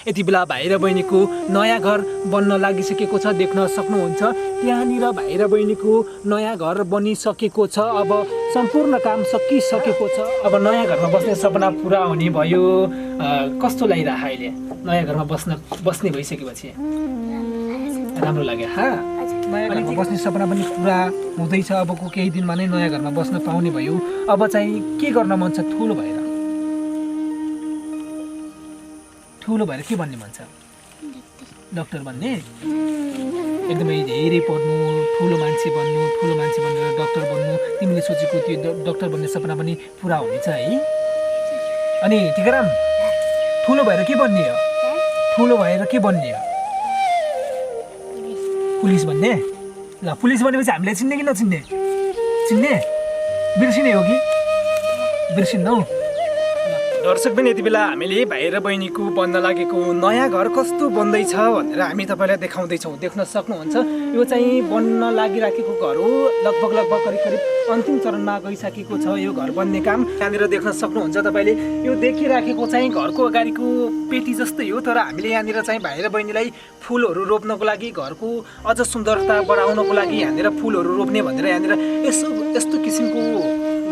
यति बेला भाइ र बहिनीको नयाँ घर बन्न लागिसकेको छ, देख्न सक्नुहुन्छ। त्यहाँनिर भाइ र बहिनीको नयाँ घर बनिसकेको छ। अब सम्पूर्ण काम सकिसकेको छ। अब नयाँ घरमा बस्ने सपना पुरा हुने भयो। कस्तो लागिरहेको अहिले नयाँ घरमा बस्ने भइसकेपछि? राम्रो लाग्यो। नयाँ घरमा बस्ने सपना पनि पुरा हुँदैछ। अबको केही दिनमा नै नयाँ घरमा बस्न पाउने भयो। अब चाहिँ के गर्न मन छ? ठुलो भएर के बन्ने मन छ? डक्टर बन्ने? एकदमै धेरै पढ्नु, ठुलो मान्छे बनेर डक्टर बन्नु। तिमीले सोचेको त्यो डक्टर बन्ने सपना पनि पुरा हुनेछ है। अनि टिकाराम, ठुलो भएर के बन्ने हो? पुलिस बन्ने? ल, पुलिस बनेपछि हामीले चिन्ने कि नचिन्ने? चिन्ने? बिर्सिने हो कि? बिर्सिन्नौ? दर्शक पनि यति बेला हामीले भाइ र बहिनीको बन्न लागेको नयाँ घर कस्तो बन्दैछ भनेर हामी तपाईँलाई देखाउँदैछौँ। देख्न सक्नुहुन्छ, यो चाहिँ बन्न लागिराखेको घर हो। लगभग करिब अन्तिम चरणमा गइसकेको छ यो घर बन्ने काम। यहाँनिर देख्न सक्नुहुन्छ तपाईँले, यो देखिराखेको चाहिँ घरको अगाडिको पेटी जस्तै हो। तर हामीले यहाँनिर चाहिँ भाइ र बहिनीलाई फुलहरू रोप्नको लागि, घरको अझ सुन्दरता बढाउनको लागि यहाँनिर फुलहरू रोप्ने भनेर यहाँनिर यस्तो किसिमको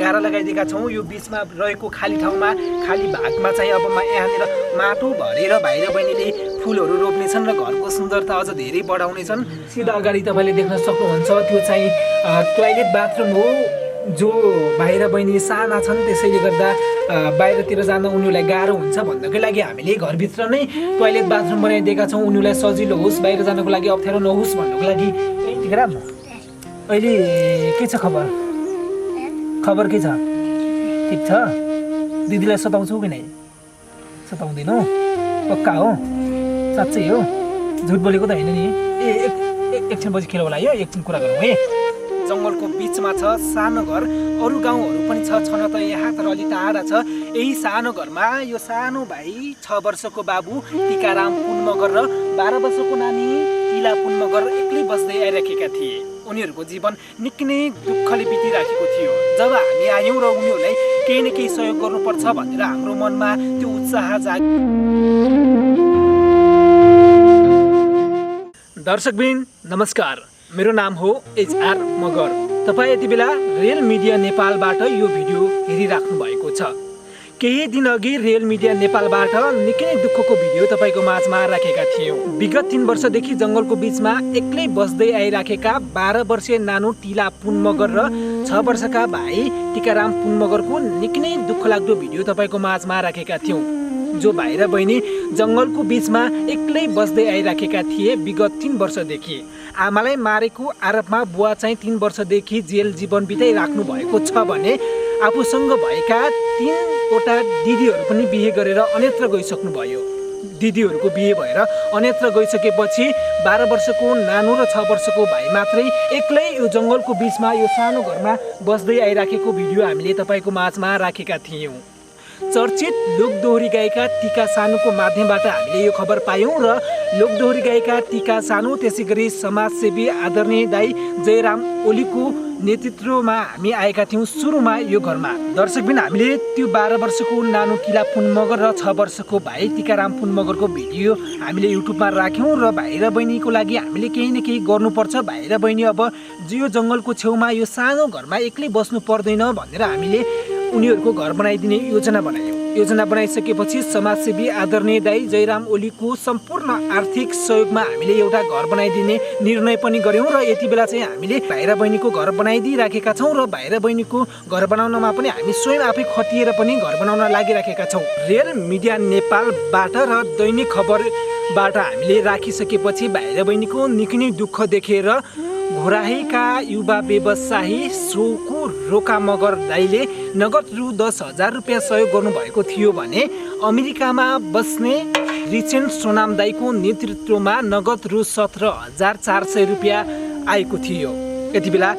गारा लगाइदिएका छौँ। यो बिचमा रहेको खाली ठाउँमा, खाली भागमा चाहिँ अब यहाँनिर माटो भरेर भाइ र बहिनीले फुलहरू रोप्नेछन् र घरको सुन्दरता अझ धेरै बढाउनेछन्। सिधा अगाडि तपाईँले देख्न सक्नुहुन्छ, त्यो चाहिँ टोयलेट बाथरुम हो। जो भाइ र बहिनी साना छन्, त्यसैले गर्दा बाहिरतिर जान उनीहरूलाई गाह्रो हुन्छ भन्नको लागि हामीले घरभित्र नै टोयलेट बाथरुम बनाइदिएका छौँ। उनीहरूलाई सजिलो होस्, बाहिर जानको लागि अप्ठ्यारो नहोस् भन्नको लागि। अहिले के छ खबर के छ? ठिक छ? दिदीलाई सताउँछौ कि नै? सताउँदैनौ? पक्का हो? साँच्चै हो? झुट बोलेको त होइन नि? एकछिन पछि खेल होला, यो एकछिन कुरा गरौँ है। जङ्गलको बिचमा छ सानो घर। अरू गाउँहरू पनि छन त यहाँ, तर अलि टाढा छ। यही सानो घरमा यो सानो भाइ 6 वर्षको बाबु टिकाराम पुन मगर र 12 वर्षको नानी टिला पुन मगर एक्लै बस्दै आइराखेका थिए। उनीहरूको जीवन निकै नै दुःखले बितिराखेको थियो। जब हामी आयौँ र उनीहरूलाई केही न केही सहयोग गर्नुपर्छ भनेर हाम्रो मनमा त्यो उत्साह जाग्यो। दर्शकबिन नमस्कार, मेरो नाम हो HR मगर। तपाईँ यति बेला रियल मिडिया नेपालबाट यो भिडियो हेरिराख्नु भएको छ। केही दिन अघि रियल मिडिया नेपालबाट निकै नै दुःखको भिडियो तपाईँको माझमा राखेका थियौँ। विगत 3 वर्षदेखि जङ्गलको बिचमा एक्लै बस्दै आइराखेका 12 वर्षीय नानो टिला पुन मगर र 6 वर्षका भाइ टिकाराम पुन मगरको निकै नै दुःखलाग्दो भिडियो तपाईँको माझमा राखेका थियौँ। जो भाइ र बहिनी जङ्गलको बिचमा एक्लै बस्दै आइराखेका थिए विगत 3 वर्षदेखि। आमालाई मारेको आरोपमा बुवा चाहिँ 3 वर्षदेखि जेल जीवन बिताइराख्नु भएको छ भने आफूसँग भएका 3वटा दिदीहरू पनि बिहे गरेर अन्यत्र गइसक्नुभयो। दिदीहरूको बिहे भएर अन्यत्र गइसकेपछि 12 वर्षको नानो र 6 वर्षको भाइ मात्रै एक्लै यो जङ्गलको बिचमा यो सानो घरमा बस्दै आइराखेको भिडियो हामीले तपाईँको माझमा राखेका थियौँ। चर्चित लोकदोहोरी गायिका टिका सानुको माध्यमबाट हामीले यो खबर पायौँ र लोकदोहोरी गायिका टिका सानु, त्यसै गरी समाजसेवी आदरणीय दाई जयराम ओलीको नेतृत्वमा हामी आएका थियौँ सुरुमा यो घरमा। दर्शकबिन हामीले त्यो 12 वर्षको नानो टिला पुन मगर र 6 वर्षको भाइ टिकाराम पुन मगरको भिडियो हामीले युट्युबमा राख्यौँ र भाइ र बहिनीको लागि हामीले केही न केही गर्नुपर्छ। भाइ र बहिनी अब यो जङ्गलको छेउमा यो सानो घरमा एक्लै बस्नु पर्दैन भनेर हामीले उनीहरूको घर बनाइदिने योजना बनायौँ। योजना बनाइसकेपछि समाजसेवी आदरणीय दाई जयराम ओलीको सम्पूर्ण आर्थिक सहयोगमा हामीले एउटा घर बनाइदिने निर्णय पनि गऱ्यौँ र यति बेला चाहिँ हामीले भाइ र बहिनीको घर बनाइदिइराखेका छौँ र भाइ र बहिनीको घर बनाउनमा पनि हामी स्वयं आफै खटिएर पनि घर बनाउन लागिराखेका छौँ। रियल मिडिया नेपालबाट र दैनिक खबरबाट हामीले राखिसकेपछि भाइ र बहिनीको निकै नै दुःख देखेर घोराहीका युवा व्यवसायी सोकु रोका मगर दाईले नगद रु 10,000 रुपियाँ सहयोग गर्नुभएको थियो भने अमेरिकामा बस्ने रिचेन सोनाम दाईको नेतृत्वमा नगद रु 17,400 रुपियाँ आएको थियो। यति बेला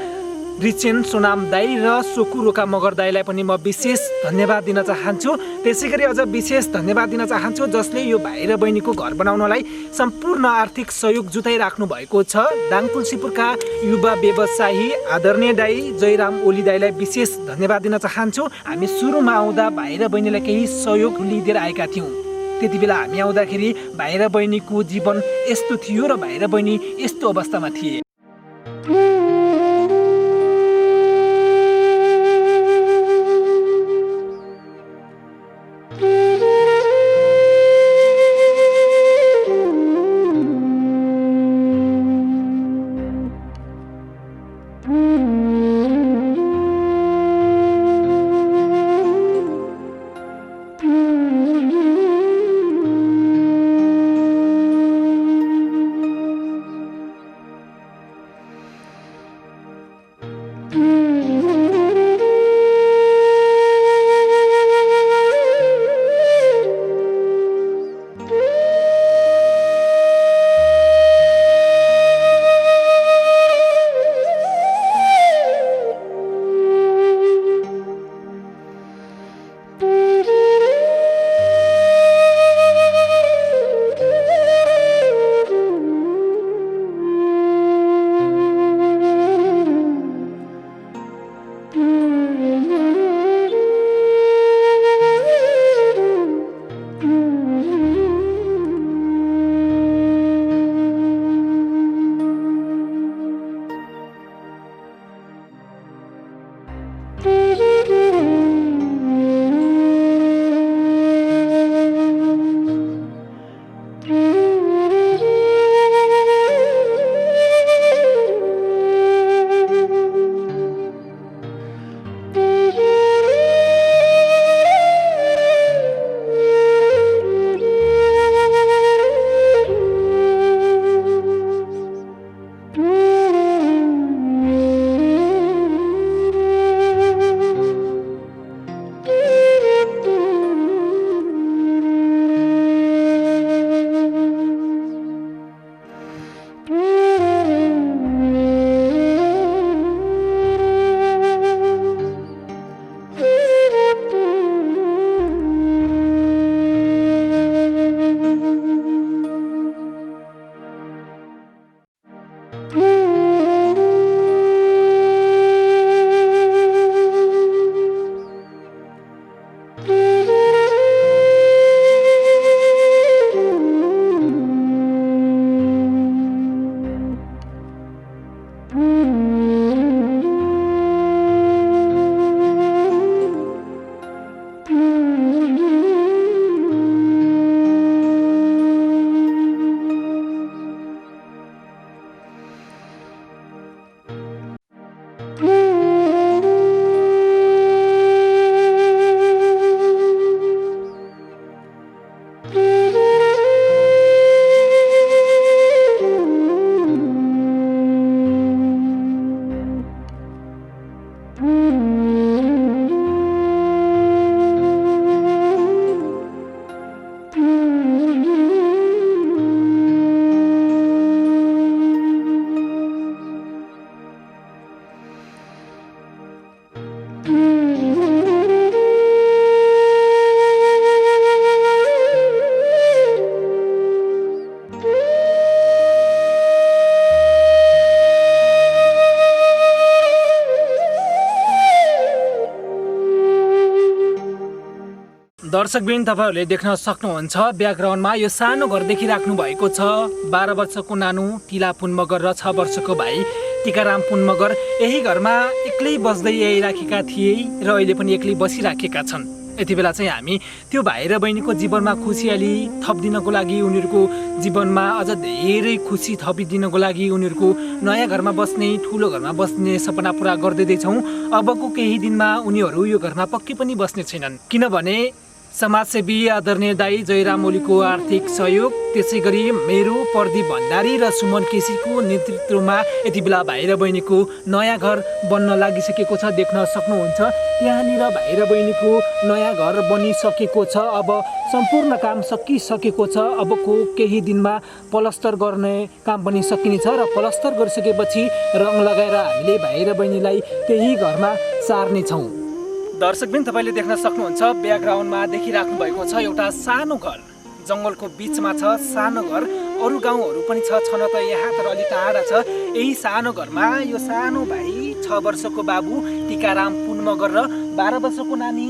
रिचेन सोनाम दाई र सोकु रोका मगर दाईलाई पनि म विशेष धन्यवाद दिन चाहन्छु। त्यसै गरी अझ विशेष धन्यवाद दिन चाहन्छु जसले यो भाइ र बहिनीको घर बनाउनलाई सम्पूर्ण आर्थिक सहयोग जुटाइराख्नु भएको छ। दाङ तुलसीपुरका युवा व्यवसायी आदरणीय दाई जयराम ओली दाईलाई विशेष धन्यवाद दिन चाहन्छु। हामी सुरुमा आउँदा भाइ र बहिनीलाई केही सहयोग लिएर आएका थियौँ। त्यति बेला हामी आउँदाखेरि भाइ र बहिनीको जीवन यस्तो थियो र भाइ र बहिनी यस्तो अवस्थामा थिए। दर्शकबिन तपाईहरुले देख्न सक्नुहुन्छ ब्याकग्राउन्डमा यो सानो घर देखिराख्नु भएको छ। 12 वर्षको नानु टिला पुन मगर र 6 वर्षको भाइ टिकाराम पुन मगर यही घरमा एक्लै बस्दै आइराखेका थिए र अहिले पनि एक्लै बसिराखेका छन्। यति बेला चाहिँ हामी त्यो भाइ र बहिनीको जीवनमा खुसियाली थपिदिनको लागि उनीहरूको जीवनमा अझ धेरै खुसी थपिदिनको लागि उनीहरूको नयाँ घरमा बस्ने ठुलो घरमा बस्ने सपना पूरा गर्दैछौँ। अबको केही दिनमा उनीहरू यो घरमा पक्कै पनि बस्ने छैनन्, किनभने समाजसेवी आदरणीय दाई जयराम ओलीको आर्थिक सहयोग, त्यसै गरी मेरो प्रदीप भण्डारी र सुमन केसीको नेतृत्वमा यति बेला भाइ र बहिनीको नयाँ घर बन्न लागिसकेको छ। देख्न सक्नुहुन्छ त्यहाँनिर भाइ र बहिनीको नयाँ घर बनिसकेको छ। अब सम्पूर्ण काम सकिसकेको छ। अबको केही दिनमा प्लास्टर गर्ने काम पनि सकिनेछ र प्लास्टर गरिसकेपछि रङ लगाएर हामीले भाइ र बहिनीलाई त्यही घरमा सार्नेछौँ। दर्शकबिन तपाईले देख्न सक्नुहुन्छ ब्याकग्राउन्डमा देखिराख्नु भएको छ एउटा सानो घर, जङ्गलको बीचमा छ सानो घर। अरू गाउँहरू पनि छन त यहाँ, तर अलि टाढा छ। यही सानो घरमा यो सानो भाइ 6 वर्षको बाबु टिकाराम पुन मगर र 12 वर्षको नानी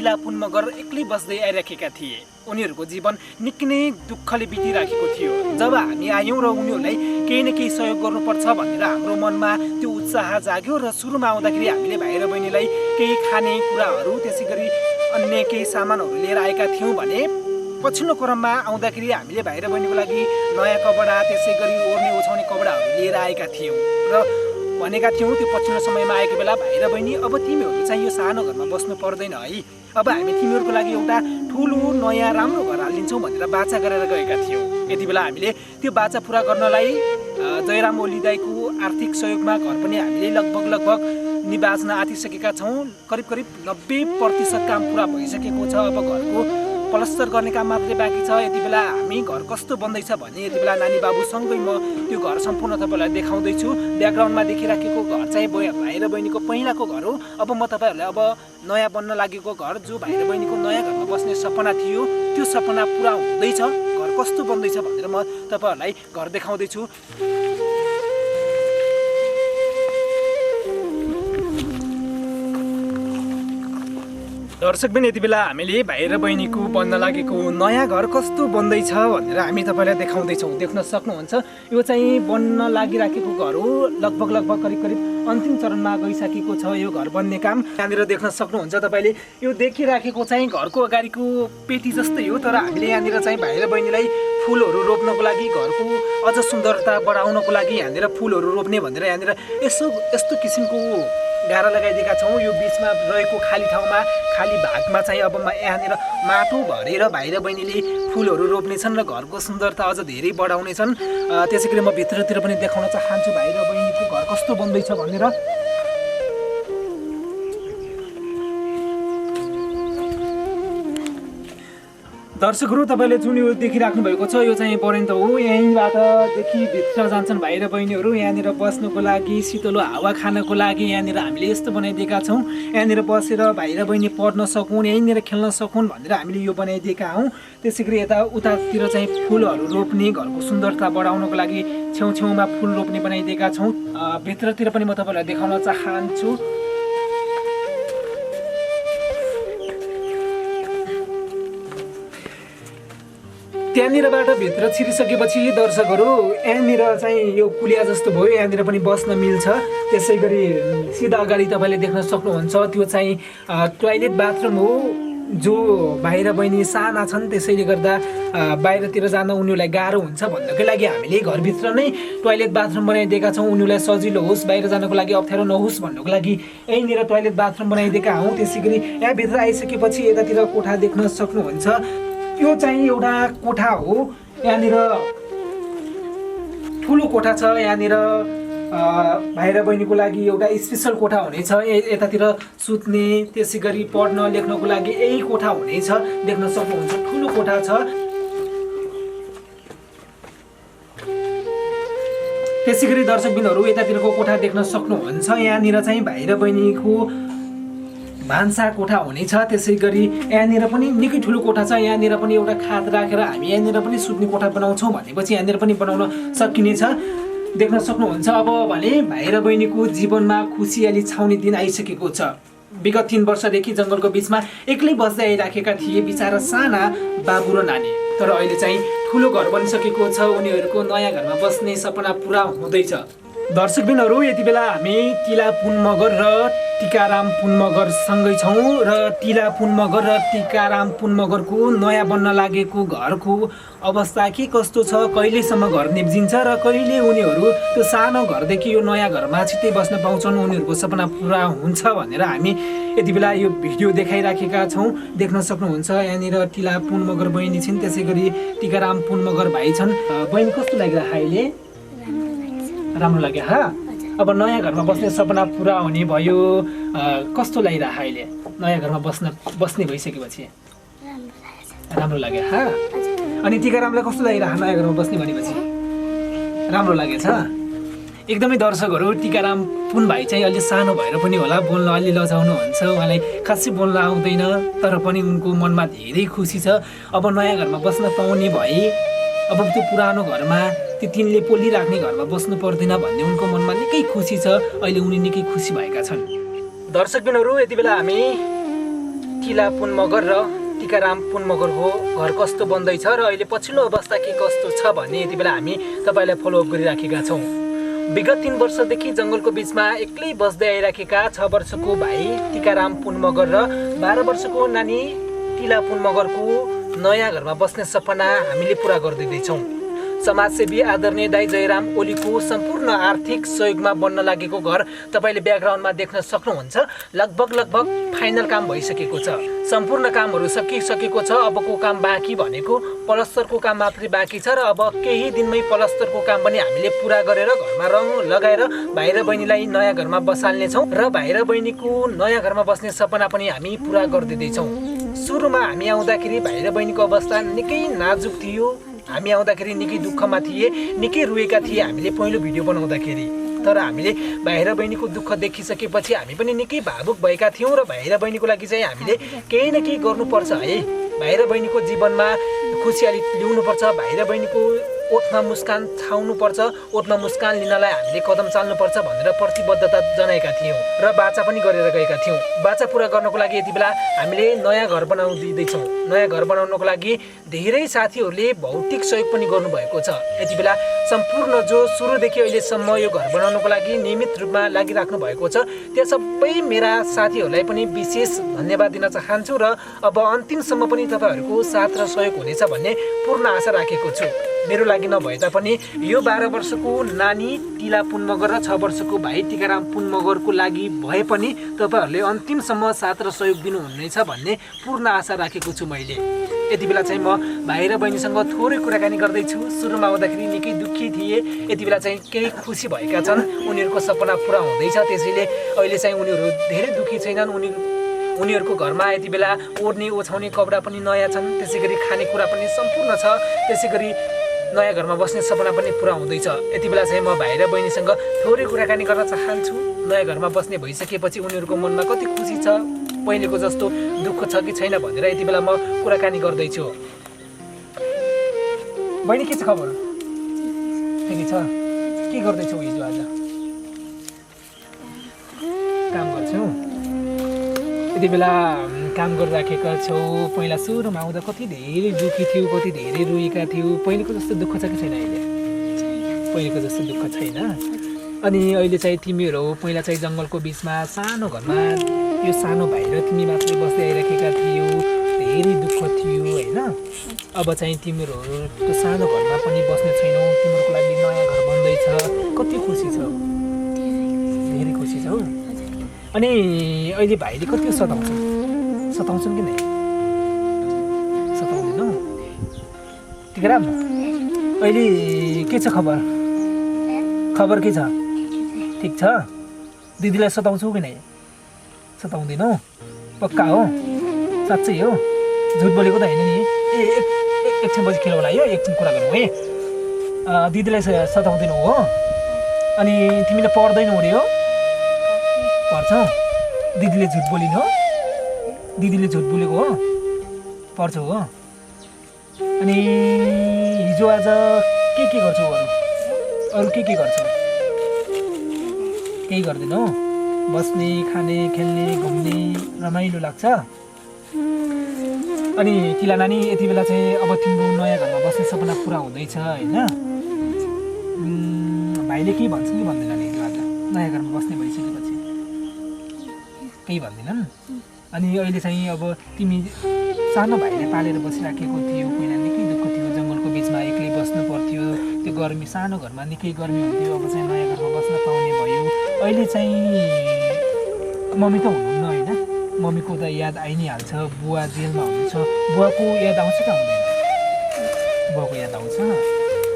तिला पुन मगर एक्लै बस्दै आइराखेका थिए। उनीहरूको जीवन निकै नै दुःखले बितिराखेको थियो। जब हामी आयौँ र उनीहरूलाई केही न केही सहयोग गर्नुपर्छ भनेर हाम्रो मनमा त्यो उत्साह जाग्यो र सुरुमा आउँदाखेरि हामीले भाइ र बहिनीलाई केही खाने कुराहरू त्यसै गरी अन्य केही सामानहरू लिएर आएका थियौँ भने पछिल्लो क्रममा आउँदाखेरि हामीले भाइ र बहिनीको लागि नयाँ कपडा त्यसै गरी ओर्ने ओछ्याउने कपडाहरू लिएर आएका थियौँ र भनेका थियौँ त्यो पछिल्लो समयमा आएको बेला भाइ र बहिनी अब तिमीहरू चाहिँ यो सानो घरमा बस्नु पर्दैन है, अब हामी तिमीहरूको लागि एउटा ठुलो नयाँ राम्रो घर हालिदिन्छौँ भनेर बाचा गरेर गएका थियौँ। यति बेला हामीले त्यो बाचा पुरा गर्नलाई जयराम ओली दाइको आर्थिक सहयोगमा घर पनि हामीले लगभग निबाच्न आँटिसकेका छौँ। करिब 90% काम पुरा भइसकेको छ। अब घरको प्लस्तर गर्ने काम मात्रै बाँकी छ। यति बेला हामी घर कस्तो बन्दैछ भने यति बेला नानी बाबुसँगै म त्यो घर सम्पूर्ण तपाईँलाई देखाउँदैछु। ब्याकग्राउन्डमा देखिराखेको घर चाहिँ भाइ र बहिनीको पहिलाको घर हो। अब म तपाईँहरूलाई अब नयाँ बन्न लागेको घर जो भाइ र बहिनीको नयाँ घरमा बस्ने सपना थियो त्यो सपना पुरा हुँदैछ। घर कस्तो बन्दैछ भनेर म तपाईँहरूलाई घर देखाउँदैछु। दर्शकबिन यति बेला हामीले भाइ र बहिनीको बन्न लागेको नयाँ घर कस्तो बन्दैछ भनेर हामी तपाईँलाई देखाउँदैछौँ। देख्न सक्नुहुन्छ यो चाहिँ बन्न लागिराखेको घर हो। लगभग करिब अन्तिम चरणमा गइसकेको छ यो घर बन्ने काम। यहाँनिर देख्न सक्नुहुन्छ तपाईँले यो देखिराखेको चाहिँ घरको अगाडिको पेटी जस्तै हो, तर हामीले यहाँनिर चाहिँ भाइ र बहिनीलाई फुलहरू रोप्नको लागि घरको अझ सुन्दरता बढाउनको लागि यहाँनिर फुलहरू रोप्ने भनेर यहाँनिर यस्तो किसिमको गाह्रा लगाइदिएका छौँ। यो बिचमा रहेको खाली ठाउँमा खाली भागमा चाहिँ अब यहाँनिर माटो भरेर भाइ र बहिनीले फुलहरू रोप्नेछन् र घरको सुन्दरता अझ धेरै बढाउनेछन्। त्यसै गरी म भित्रतिर पनि देखाउन चाहन्छु भाइ र बहिनीको घर कस्तो बन्दैछ भनेर। दर्शकहरू तपाईँले जुन यो देखिराख्नु भएको छ यो चाहिँ बरेन्डा हो। यहीँबाटदेखि भित्र जान्छन् भाइ र बहिनीहरू यहाँनिर बस्नुको लागि, शीतलो हावा खानको लागि। यहाँनिर हामीले यस्तो बनाइदिएका छौँ, यहाँनिर बसेर भाइ र बहिनी पढ्न सकुन्, यहीँनिर खेल्न सकुन् भनेर हामीले यो बनाइदिएका हौँ। त्यसै गरी यता उतातिर चाहिँ फुलहरू रोप्ने, घरको सुन्दरता बढाउनको लागि छेउछेउमा फुल रोप्ने बनाइदिएका छौँ। भित्रतिर पनि म तपाईँलाई देखाउन चाहन्छु। त्यहाँनिरबाट भित्र छिरिसकेपछि दर्शकहरू यहाँनिर चाहिँ यो कुलिया जस्तो भयो, यहाँनिर पनि बस्न मिल्छ। त्यसै गरी सिधा अगाडि तपाईँले देख्न सक्नुहुन्छ त्यो चाहिँ टोयलेट बाथरुम हो। जो भाइ र बहिनी साना छन् त्यसैले गर्दा बाहिरतिर जान उनीहरूलाई गाह्रो हुन्छ भन्नकै लागि हामीले घरभित्र नै टोयलेट बाथरुम बनाइदिएका छौँ। उनीहरूलाई सजिलो होस्, बाहिर जानको लागि अप्ठ्यारो नहोस् भन्नको लागि यहीँनिर टोयलेट बाथरुम बनाइदिएका हौँ। त्यसै गरी यहाँभित्र आइसकेपछि यतातिर कोठा देख्न सक्नुहुन्छ। यो चाहिँ एउटा कोठा हो। यहाँनिर ठुलो कोठा छ। यहाँनिर भाइ र बहिनीको लागि एउटा स्पेसल कोठा हुनेछ। यतातिर सुत्ने त्यसै गरी पढ्न लेख्नको लागि यही कोठा हुनेछ। देख्न सक्नुहुन्छ ठुलो कोठा छ। त्यसै गरी दर्शकबिनहरू यतातिरको कोठा देख्न सक्नुहुन्छ। यहाँनिर चाहिँ भाइ र बहिनीको भान्सा कोठा हुनेछ। त्यसै गरी यहाँनिर पनि निकै ठुलो कोठा छ। यहाँनिर पनि एउटा खाट राखेर हामी यहाँनिर पनि सुत्ने कोठा बनाउँछौँ भनेपछि यहाँनिर पनि बनाउन सकिनेछ। देख्न सक्नुहुन्छ। अब भने भाइ र बहिनीको जीवनमा खुसियाली छाउने दिन आइसकेको छ। विगत 3 वर्षदेखि जङ्गलको बिचमा एक्लै बस्दै आइराखेका थिए बिचारा साना बाबु र नानी। तर अहिले चाहिँ ठुलो घर बनिसकेको छ। उनीहरूको नयाँ घरमा बस्ने सपना पुरा हुँदैछ। दर्शकबिनहरू यति बेला हामी तिला पुन मगर र टिकाराम पुन मगर सँगै छौँ र तिला पुन मगर र टिकाराम पुन मगरको नयाँ बन्न लागेको घरको अवस्था के कस्तो छ, कहिलेसम्म घर निप्जिन्छ र कहिले उनीहरू त्यो सानो घरदेखि यो नयाँ घरमा छिट्टै बस्न पाउँछन्, उनीहरूको सपना पुरा हुन्छ भनेर हामी यति बेला यो भिडियो देखाइराखेका छौँ। देख्न सक्नुहुन्छ यहाँनिर तिला पुन मगर बहिनी छिन्, त्यसै गरी टिकाराम पुन मगर भाइ छन्। बहिनी कस्तो लागिरहेको अहिले? राम्रो लाग्यो हा? अब नयाँ घरमा बस्ने सपना पुरा हुने भयो। कस्तो लागिरह अहिले नयाँ घरमा बस्ने भइसकेपछि? राम्रो लाग्यो हा? अनि टिकारामलाई कस्तो लागिरह नयाँ घरमा बस्ने भनेपछि? राम्रो लागेछ एकदमै। दर्शकहरू टिकाराम पुन भाइ चाहिँ अलि सानो भएर पनि होला बोल्न अलि लजाउनुहुन्छ। उहाँलाई खासै बोल्न आउँदैन, तर पनि उनको मनमा धेरै खुसी छ। अब नयाँ घरमा बस्न पाउने भए, अब त्यो पुरानो घरमा त्यो तिनले पोलिराख्ने घरमा बस्नु पर्दैन भन्ने उनको मनमा निकै खुसी छ। अहिले उनी निकै खुसी भएका छन्। दर्शकबिनहरू यति बेला हामी टिला पुन मगर र टिकाराम पुन मगरको घर कस्तो बन्दैछ र अहिले पछिल्लो अवस्था के कस्तो छ भन्ने यति बेला हामी तपाईँलाई फलोअप गरिराखेका छौँ। विगत 3 वर्षदेखि जङ्गलको बिचमा एक्लै बस्दै आइराखेका 6 वर्षको भाइ टिकाराम पुन मगर र 12 वर्षको नानी टिला पुन मगरको नयाँ घरमा बस्ने सपना हामीले पुरा गरिदिँदैछौँ। समाजसेवी आदरणीय दाइ जयराम ओलीको सम्पूर्ण आर्थिक सहयोगमा बन्न लागेको घर तपाईँले ब्याकग्राउन्डमा देख्न सक्नुहुन्छ। लगभग फाइनल काम भइसकेको छ। सम्पूर्ण कामहरू सकिसकेको छ। अबको काम बाँकी भनेको प्लस्टरको काम मात्रै बाँकी छ र अब केही दिनमै प्लस्टरको काम पनि हामीले पुरा गरेर घरमा रङ लगाएर भाइ र बहिनीलाई नयाँ घरमा बसाल्नेछौँ र भाइ र बहिनीको नयाँ घरमा बस्ने सपना पनि हामी पुरा गरिदिँदैछौँ। सुरुमा हामी आउँदाखेरि भाइ र बहिनीको अवस्था निकै नाजुक थियो। हामी आउँदाखेरि निकै दुःखमा थिए, निकै रुएका थिए हामीले पहिलो भिडियो बनाउँदाखेरि। तर हामीले भाइ र बहिनीको दुःख देखिसकेपछि हामी पनि निकै भावुक भएका थियौँ र भाइ र बहिनीको लागि चाहिँ हामीले केही न केही गर्नुपर्छ है। भाइ र बहिनीको जीवनमा खुसियाली ल्याउनुपर्छ, भाइ र बहिनीको ओठमा मुस्कान छाउनुपर्छ, ओठमा मुस्कान लिनलाई हामीले कदम चाल्नुपर्छ भनेर प्रतिबद्धता जनाएका थियौँ र बाचा पनि गरेर गएका थियौँ। बाचा पुरा गर्नको लागि यति बेला हामीले नयाँ घर बनाउँदैछौँ। नयाँ घर बनाउनको लागि धेरै साथीहरूले भौतिक सहयोग पनि गर्नुभएको छ। यति बेला सम्पूर्ण जो सुरुदेखि अहिलेसम्म यो घर बनाउनको लागि नियमित रूपमा लागिराख्नु भएको छ त्यो सबै मेरा साथीहरूलाई पनि विशेष धन्यवाद दिन चाहन्छु र अब अन्तिमसम्म पनि तपाईँहरूको साथ र सहयोग हुनेछ भन्ने पूर्ण आशा राखेको छु। मेरो लागि नभए तापनि यो 12 वर्षको नानी टिला पुन मगर र 6 वर्षको भाइ टिकाराम पुन मगरको लागि भए पनि तपाईँहरूले अन्तिमसम्म साथ र सहयोग दिनुहुनेछ भन्ने पूर्ण आशा राखेको छु मैले। यति बेला चाहिँ म भाइ र बहिनीसँग थोरै कुराकानी गर्दैछु। सुरुमा आउँदाखेरि निकै दुःखी थिए, यति बेला चाहिँ केही खुसी भएका छन्। उनीहरूको सपना पुरा हुँदैछ, त्यसैले अहिले चाहिँ उनीहरू धेरै दुःखी छैनन्। उनीहरूको घरमा यति बेला ओढ्ने ओछाउने कपडा पनि नयाँ छन्, त्यसै गरी खानेकुरा पनि सम्पूर्ण छ, त्यसै गरी नयाँ घरमा बस्ने सपना पनि पुरा हुँदैछ। यति बेला चाहिँ म भाइ र बहिनीसँग थोरै कुराकानी गर्न चाहन्छु। नयाँ घरमा बस्ने भइसकेपछि उनीहरूको मनमा कति खुसी छ, पहिलेको जस्तो दुःख छ कि छैन भनेर यति बेला म कुराकानी गर्दैछु। बहिनी के छ खबर? ठिकै छ? के गर्दैछौ हिजो आज? काम गर्छौ? यति बेला काम गरिराखेका छौ। पहिला सुरुमा आउँदा कति धेरै दुःखी थियौ, कति धेरै रोएका थियौ। पहिलेको जस्तो दुःख छ कि छैन अहिले? पहिलेको जस्तो दुःख छैन। अनि अहिले चाहिँ तिमीहरू पहिला चाहिँ जङ्गलको बिचमा सानो घरमा यो सानो भाइ र तिमी मात्रै बस्दै आइराखेका थियौ, धेरै दुःख थियो होइन? अब चाहिँ तिमीहरू त्यो सानो घरमा पनि बस्ने छैनौ, तिमीहरूको लागि नयाँ घर बन्दैछ। कति खुसी छौ? धेरै खुसी छौ? अनि अहिले भाइले कति सताउँछन् कि नै? सताउँदैन? टिकाराम अहिले के छ खबर? खबर के छ? ठिक छ? दिदीलाई सताउँछौ कि नै? सताउँदैनौ? पक्का हो? साँच्चै हो? झुट बोलेको त होइन नि? एकछिन पछि खेल होला यो, एकछिन कुरा गरौँ है। दिदीलाई सताउँदैनौ हो? अनि तिमीले पढ्दैनौ अरे हो? पढ्छौ? दिदीले झुट बोलिन् हो? दिदीले झुट बोलेको हो? पढ्छौ हो? अनि हिजो आज के गर्छौ? अरू के गर्छौ? केही गर्दैनौ? बस्ने, खाने, खेल्ने, घुम्ने रमाइलो लाग्छ? अनि टिला नानी यति बेला चाहिँ अब तिम्रो नयाँ घरमा बस्ने सपना पुरा हुँदैछ होइन? भाइले केही भन्छ कि भन्दैन नि आज नयाँ घरमा बस्ने भइसकेपछि? केही भन्दैनन्? अनि अहिले चाहिँ अब तिमी सानो भाइले पालेर बसिराखेको थियो, पहिला निकै दुःख थियो, जङ्गलको बिचमा एक्लै बस्नु पर्थ्यो, त्यो गर्मी सानो घरमा निकै गर्मी हुन्थ्यो, अब चाहिँ नयाँ घरमा बस्न पाउने भयो। अहिले चाहिँ मम्मी त हुनुहुन्न होइन? मम्मीको त याद आइ नै हाल्छ। बुवा जेलमा हुनुहुन्छ, बुवाको याद आउँछ कि आउँदैन? बुवाको याद आउँछ।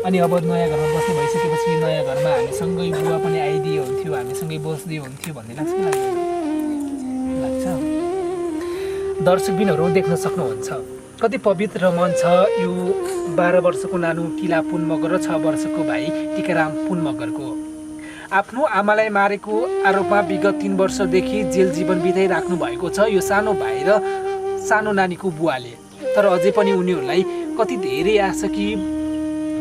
अनि अब नयाँ घरमा बस्ने भइसकेपछि नयाँ घरमा हामीसँगै बुवा पनि आइदिए हुन्थ्यो, हामीसँगै बस्दै हुन्थ्यो भन्ने लाग्छ कि लाग्छ? दर्शकबिनहरू देख्न सक्नुहुन्छ कति पवित्र मन छ यो 12 वर्षको नानु टिला पुन मगर र 6 वर्षको भाइ टिकाराम पुन मगरको। आफ्नो आमालाई मारेको आरोपमा विगत 3 वर्षदेखि जेल जीवन बिताइराख्नु भएको छ यो सानो भाइ र सानो नानीको बुवाले। तर अझै पनि उनीहरूलाई कति धेरै आशा कि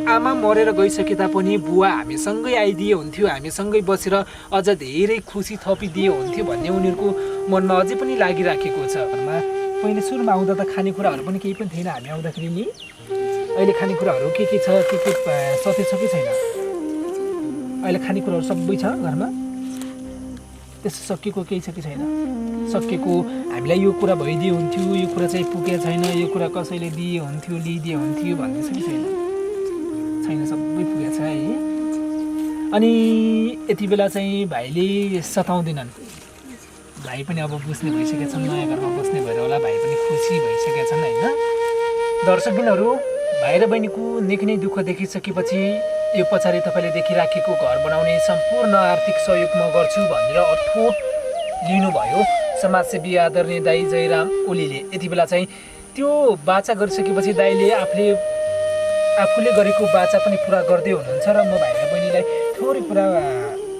आमा मरेर गइसके तापनि बुवा हामीसँगै आइदिए हुन्थ्यो, हामीसँगै बसेर अझ धेरै खुसी थपिदिए हुन्थ्यो भन्ने उनीहरूको मनमा अझै पनि लागिराखेको छ। घरमा पहिले सुरुमा आउँदा त खानेकुराहरू पनि केही पनि थिएन हामी आउँदाखेरि नि अहिले खानेकुराहरू के छ के सतेज छ कि छैन अहिले खानेकुराहरू सबै छ घरमा त्यस्तो सकिएको केही छ कि छैन सकिएको हामीलाई यो कुरा भइदियो हुन्थ्यो यो कुरा चाहिँ पुगेको छैन यो कुरा कसैले दिए हुन्थ्यो लिइदिए हुन्थ्यो भन्ने छ कि छैन सबै पुगेको छ है अनि यति बेला चाहिँ भाइले सताउँदैनन् भाइ पनि अब बुझ्ने भइसकेका छन् नयाँ घरमा बस्ने भएर होला भाइ पनि खुसी भइसकेका छन् होइन दर्शकबिनहरू भाइ र बहिनीको निकै नै दुःख देखिसकेपछि यो पछाडि तपाईँले देखिराखेको घर बनाउने सम्पूर्ण आर्थिक सहयोग म गर्छु भनेर अठोट लिनुभयो समाजसेवी आदरणीय दाइ जयराम ओलीले यति बेला चाहिँ त्यो बाचा गरिसकेपछि दाइले आफूले गरेको बाचा पनि पुरा गर्दै हुनुहुन्छ र म भाइ र बहिनीलाई थोरै कुरा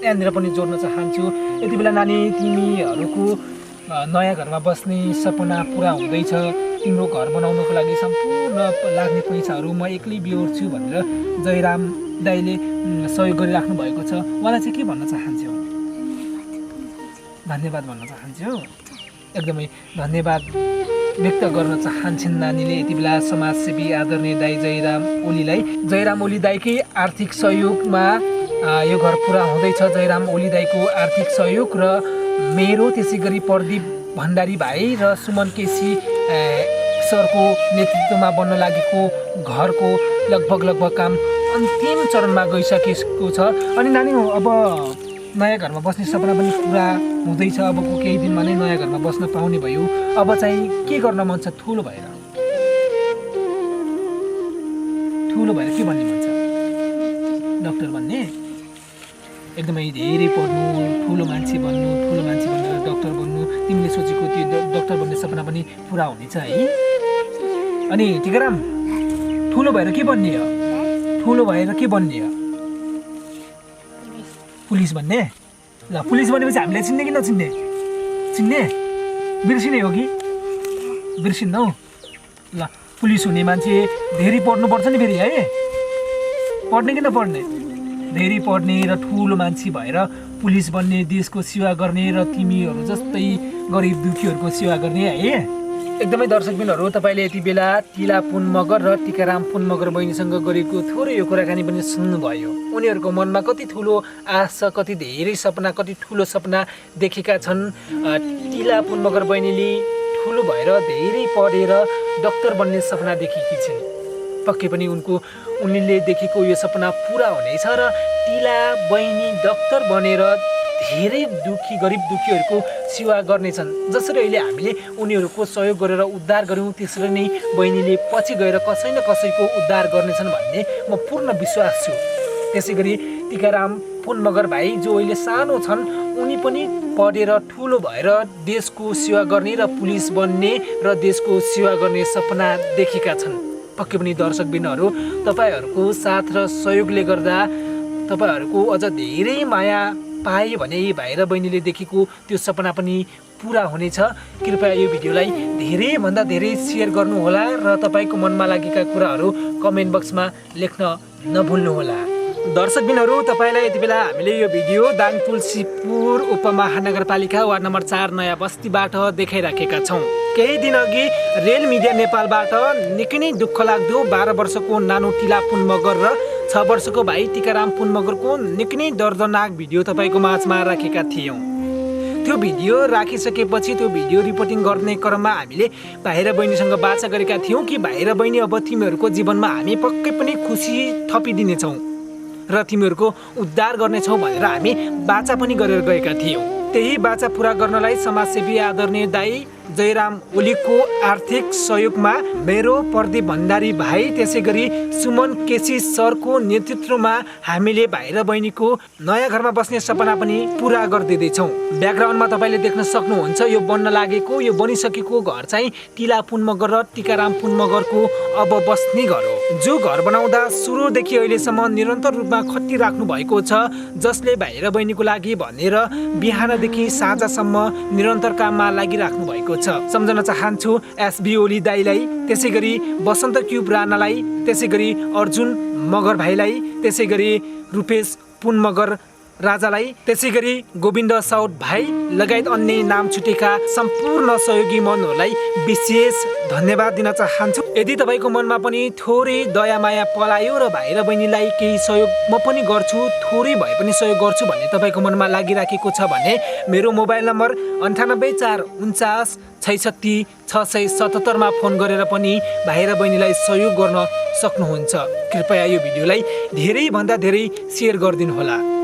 यहाँनिर पनि जोड्न चाहन्छु यति बेला नानी तिमीहरूको नयाँ घरमा बस्ने सपना पुरा हुँदैछ तिम्रो घर बनाउनको लागि सम्पूर्ण लाग्ने पैसाहरू म एक्लै बिहोर्छु भनेर जयराम दाइले सहयोग गरिराख्नु भएको छ उहाँलाई चाहिँ के भन्न चाहन्छु धन्यवाद भन्न चाहन्छु एकदमै धन्यवाद व्यक्त गर्न चाहन्छन् नानीले यति बेला समाजसेवी आदरणीय दाइ जयराम ओली दाइकै आर्थिक सहयोगमा यो घर पुरा हुँदैछ जयराम ओली दाइको आर्थिक सहयोग र मेरो त्यसै गरी प्रदीप भण्डारी भाइ र सुमन केसी सरको नेतृत्वमा बन्न लागेको घरको लगभग काम अन्तिम चरणमा गइसकेको छ अनि नानी अब नयाँ घरमा बस्ने सपना पनि पुरा हुँदैछ अबको केही दिनमा नै नयाँ घरमा बस्न पाउने भयो अब चाहिँ के गर्न मन छ ठुलो भएर के भन्ने मन छ डाक्टर भन्ने एकदमै धेरै पढ्नु ठुलो मान्छे बन्नु भनेर डाक्टर बन्नु तिमीले सोचेको त्यो डाक्टर बन्ने सपना पनि पुरा हुनेछ है अनि टिकाराम ठुलो भएर के बन्ने हो पुलिस भन्ने ल पुलिस बनेपछि हामीलाई चिन्ने कि नचिन्ने चिन्ने बिर्सिने हो कि बिर्सिन्नौ ल पुलिस हुने मान्छे धेरै पढ्नुपर्छ नि फेरि है पढ्ने कि नपढ्ने धेरै पढ्ने र ठुलो मान्छे भएर पुलिस बन्ने देशको सेवा गर्ने र तिमीहरू जस्तै गरिब दुखीहरूको सेवा गर्ने है एकदमै दर्शकबिनहरू तपाईँले यति बेला तिला पुन मगर र टिकाराम पुन मगर बहिनीसँग गरेको थोरै यो कुराकानी पनि सुन्नुभयो उनीहरूको मनमा कति ठुलो आशा कति धेरै सपना कति ठुलो सपना देखेका छन् तिला पुन मगर बहिनीले ठुलो भएर धेरै पढेर डाक्टर बन्ने सपना देखेकी छिन् पक्कै पनि उनले देखेको यो सपना पुरा हुनेछ र तिला बहिनी डाक्टर बनेर धेरै गरिब दुखीहरूको सेवा गर्नेछन् जसरी अहिले हामीले उनीहरूको सहयोग गरेर उद्धार गऱ्यौँ त्यसरी नै बहिनीले पछि गएर कसै न कसैको उद्धार गर्नेछन् भन्ने म पूर्ण विश्वास छु त्यसै गरी टिकाराम पुन मगर भाइ जो अहिले सानो छन् उनी पनि पढेर ठुलो भएर देशको सेवा गर्ने र पुलिस बन्ने र देशको सेवा गर्ने सपना देखेका छन् पक्कै पनि दर्शकबिनहरू तपाईँहरूको साथ र सहयोगले गर्दा तपाईँहरूको अझ धेरै माया पाए भने भाइ र बहिनीले देखेको त्यो सपना पनि पुरा हुनेछ कृपया यो भिडियोलाई धेरैभन्दा धेरै सेयर गर्नुहोला र तपाईँको मनमा लागेका कुराहरू कमेन्ट बक्समा लेख्न नभुल्नुहोला दर्शकबिनहरू तपाईँलाई यति बेला हामीले यो भिडियो दाङ तुलसीपुर उपमहानगरपालिका वार्ड नम्बर 4 नयाँ बस्तीबाट देखाइराखेका छौँ केही दिन अघि रेल मिडिया नेपालबाट निकै नै दुःख लाग्दो 12 वर्षको नानो टिला पुन मगर र 6 वर्षको भाइ टिकाराम पुन मगरको निकै नै दर्दनाक भिडियो तपाईँको माझमा राखेका थियौँ त्यो भिडियो राखिसकेपछि त्यो भिडियो रिपोर्टिङ गर्ने क्रममा हामीले भाइ र बहिनीसँग बाचा गरेका थियौँ कि भाइ र बहिनी अब तिमीहरूको जीवनमा हामी पक्कै पनि खुसी थपिदिनेछौँ र तिमीहरूको उद्धार गर्नेछौँ भनेर हामी बाचा पनि गरेर गएका थियौँ त्यही बाचा पुरा गर्नलाई समाजसेवी आदरणीय दाइ जयराम ओलीको आर्थिक सहयोगमा मेरो प्रदीप भण्डारी भाइ त्यसै गरी सुमन केसी सरको नेतृत्वमा हामीले भाइ र बहिनीको नयाँ घरमा बस्ने सपना पनि पुरा गरिदिँदैछौँ ब्याकग्राउन्डमा तपाईँले देख्न सक्नुहुन्छ यो बन्न लागेको यो बनिसकेको घर चाहिँ तिला पुन मगर र टिकाराम पुन मगरको अब बस्ने घर हो जो घर बनाउँदा सुरुदेखि अहिलेसम्म निरन्तर रूपमा खटिराख्नु भएको छ जसले भाइ र बहिनीको लागि भनेर बिहानदेखि साँझसम्म निरन्तर काममा लागिराख्नु भएको छ सम्झन चाहन्छु एसबी ओली दाइलाई त्यसै गरी बसन्त क्युब राणालाई त्यसै गरी अर्जुन मगर भाइलाई त्यसै गरी रुपेश पुन मगर राजालाई, त्यसैगरी गोविन्द साउद भाइ लगायत अन्य नाम छुटेका सम्पूर्ण सहयोगी मनहरूलाई विशेष धन्यवाद दिन चाहन्छु। यदि तपाईँको मनमा पनि थोरै दया माया पलायो र भाइ र बहिनीलाई केही सहयोग म पनि गर्छु, थोरै भए पनि सहयोग गर्छु भन्ने तपाईँको मनमा लागिराखेको छ भने मेरो मोबाइल नम्बर 98 449 66 677 मा फोन गरेर पनि भाइ र बहिनीलाई सहयोग गर्न सक्नुहुन्छ। कृपया यो भिडियोलाई धेरै भन्दा धेरै सेयर गरिदिनु होला।